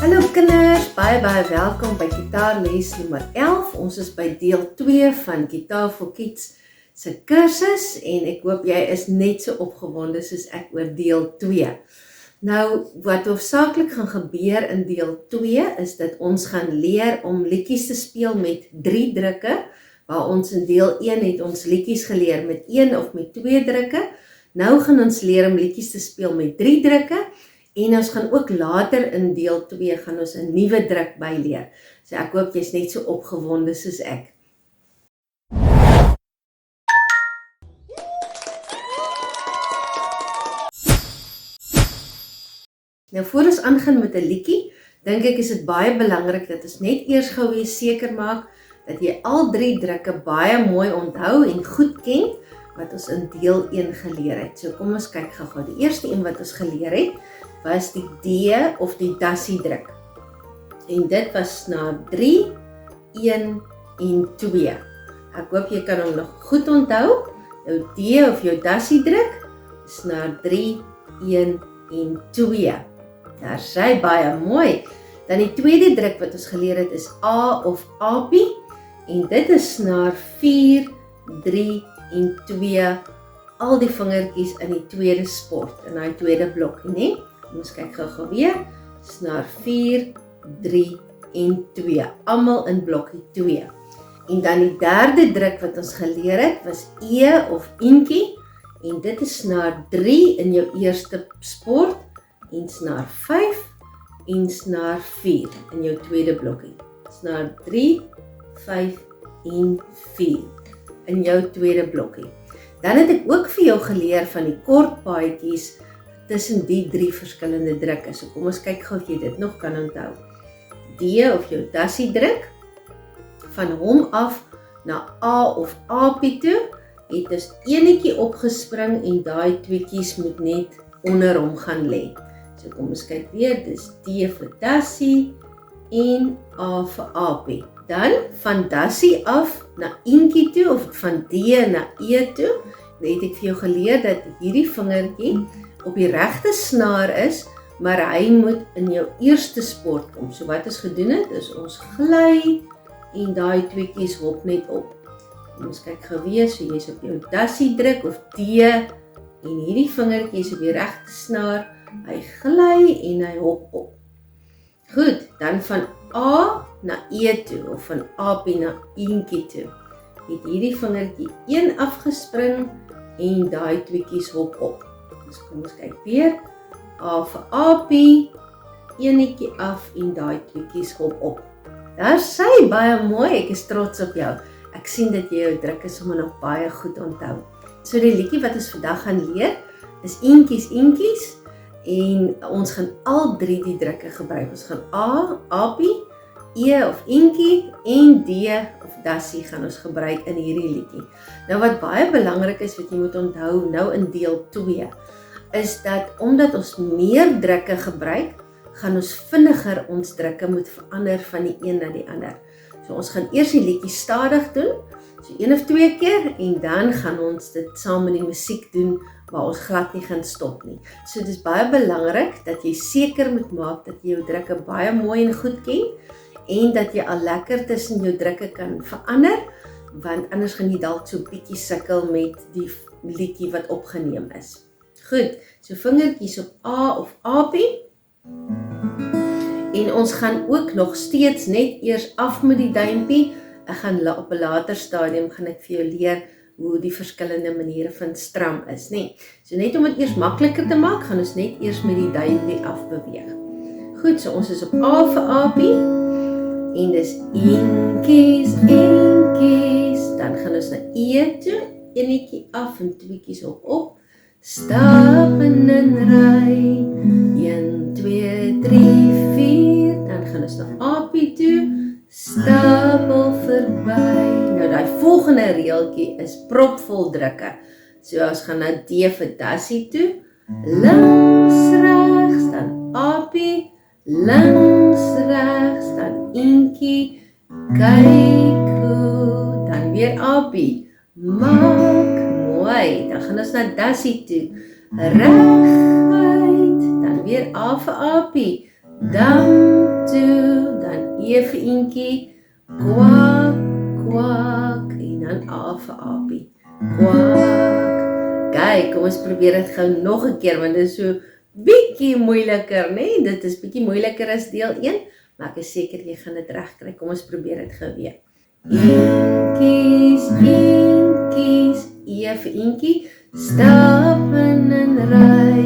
Hallo kinders, baie welkom by Gitaarles nommer 11. Ons is by deel 2 van Guitar for Kids se kursus en ek hoop jy is net so opgewonde soos ek oor deel 2. Nou, wat hoofsaaklik gaan gebeur in deel 2 is dat ons gaan leer om liedjies te speel met 3 drukke, waar ons in deel 1 het ons liedjies geleer met 1 of met 2 drukke. Nou gaan ons leer om liedjies te speel met 3 drukke. En ons gaan ook later in deel 2 gaan ons 'n nuwe druk byleer. So ek hoop jy's net so opgewonde soos ek. Nou voor ons aangaan met 'n liedjie, dink ek is dit baie belangrik dat ons net eers gou weer seker maak dat jy al 3 drukke baie mooi onthou en goed ken wat ons in deel 1 geleer het. So kom ons kyk gou-gou. Die eerste een wat ons geleer het was die D of die dassie druk. En dit was snaar 3, 1 en 2. Ek hoop jy kan hom nog goed onthou. Jou D of jou dassie druk is snaar 3, 1 en 2. Daar sê baie mooi. Dan die tweede druk wat ons geleer het is A of Apie. En dit is snaar 4, 3 en 2. Al die vingertjies in die tweede sport, in die tweede blokkie, né? Ons kyk gou weer, snaar 4, 3 en 2, almal in blokkie 2. En dan die derde druk wat ons geleer het, was E of Eentjie, en dit is snaar 3 in jou eerste sport, en snaar 5, en snaar 4 in jou tweede blokkie. Snaar 3, 5 en 4 in jou tweede blokkie. Dan het ek ook vir jou geleer van die kort paadjies tussen die 3 verskillende drukke. So kom ons kyk gou of jy dit nog kan onthou. D of jou dassie druk, van hom af na A of Apie toe, het dus enetjie opgespring en daai tweetjies moet net onder hom gaan lê. So kom ons kyk weer, dis D vir dassie en A vir Apie. Dan van dassie af na Eentjie toe, of van D na E toe, het ek vir jou geleer dat hierdie vingertjie op die regte snaar is, maar hy moet in jou eerste sport kom. So wat ons gedoen het, is ons gly en daai tweetjies hop net op. En ons kyk gou weer, so jy's op jou dassie druk of D en hierdie vingertjie is op die regte snaar, hy gly en hy hop op. Goed, dan van A na E toe, of van Apie na Eentjie toe, het hierdie vingertjie 1 afgespring en daai tweetjies hop op. Dus kom ons kyk weer, A vir Apie, enetjie af en daai tweetjies hop op. Daar sê baie mooi, ek is trots op jou. Ek sien dat jy jou drukke sommer nog baie goed onthou. So die liedjie wat ons vandag gaan leer, is Eentjies, Eentjies, en ons gaan al 3 die drukke gebruik. Ons gaan A, Apie, E of Eentjie en D of dassie gaan ons gebruik in hierdie liedjie. Nou wat baie belangrik is wat jy moet onthou nou in deel 2, is dat omdat ons meer drukke gebruik, gaan ons vinniger ons drukke moet verander van die een na die ander. So ons gaan eers die liedjie stadig doen, so 1 of 2 keer, en dan gaan ons dit saam met die musiek doen, waar ons glad nie gaan stop nie. So dit is baie belangrik dat jy seker moet maak dat jy jou drukke baie mooi en goed ken, en dat jy al lekker tussen jou drukke kan verander, want anders gaan jy dalk so bietjie sukkel met die liedjie wat opgeneem is. Goed, so vingertjies op A of Apie, en ons gaan ook nog steeds net eers af met die duimpie. Ek gaan op 'n later stadium gaan ek vir jou leer hoe die verskillende maniere van stram is, né? So net om dit eers makliker te maak, gaan ons net eers met die duimpie afbeweeg. Goed, so ons is op A vir Apie, en dis Eentjies, Eentjies, dan gaan ons na E toe, enetjie af en tweetjies op. Stap in 'n ry, 1, 2, 3, 4, dan gaan ons na Apie toe, stapel verby. Nou die volgende reeltjie is propvol drukke. So ons gaan nou D vir dassie toe, links, regs, dan Apie, links, regs, dan Eentjie, kyk hoe, dan weer Apie, maak mooi, dan gaan ons na dassie toe, reguit, dan weer A vir Apie, dan E vir eentjie, kwak, kwak, en dan A vir aapie, kwak. Kyk, kom ons probeer dit gou nog 'n keer, want dit is so bietjie moeiliker, né? Dit is bietjie moeiliker as deel 1, maar ek is seker jy gaan dit regkry. Kom ons probeer dit gou weer. Eentjies, eentjies, E vir eentjie, stap in 'n ry.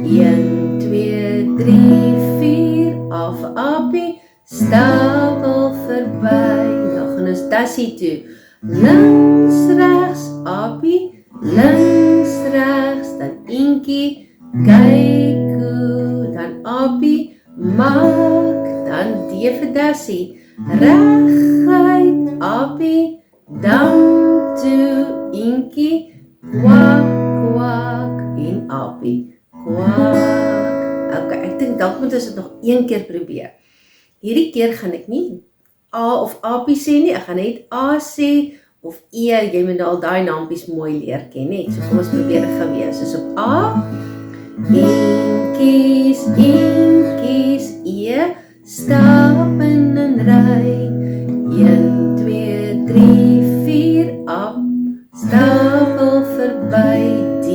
1, 2, 3, 4, A vir aapie, stapel verby. Nou gaan ons tassie toe. Links, regs, aapie, links, regs, dan eentjie, kyk hoe, dan aapie, maak, dan D vir dassie, reguit, aapie, dan toe, eentjie, kwak, kwak, en aapie, kwak. Ok, ek dink dalk moet ons dit nog een keer probeer. Hierdie keer gaan ek nie A of aapie sê nie, ek gaan net A sê, of E, jy moet al daai naampies mooi leer ken, net. So kom ons probeer dit gou weer. Soos op A, eentjies, eentjies, E, stap in 'n ry. 1, 2, 3, 4, A, stapel verby. D,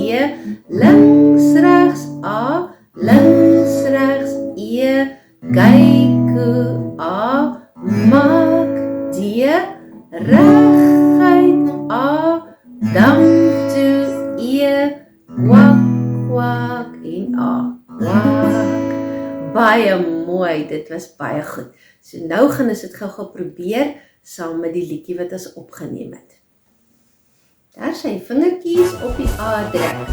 links, regs, A, links, regs, E, kyk hoe, A, maak, D, reguit, A, dan toe, E, kwak, kwak, en A, kwak. Baie mooi, dit was baie goed. So nou gaan ons dit gou probeer, saam met die liedjie wat ons opgeneem het. Daar sy vingertjies op die A druk.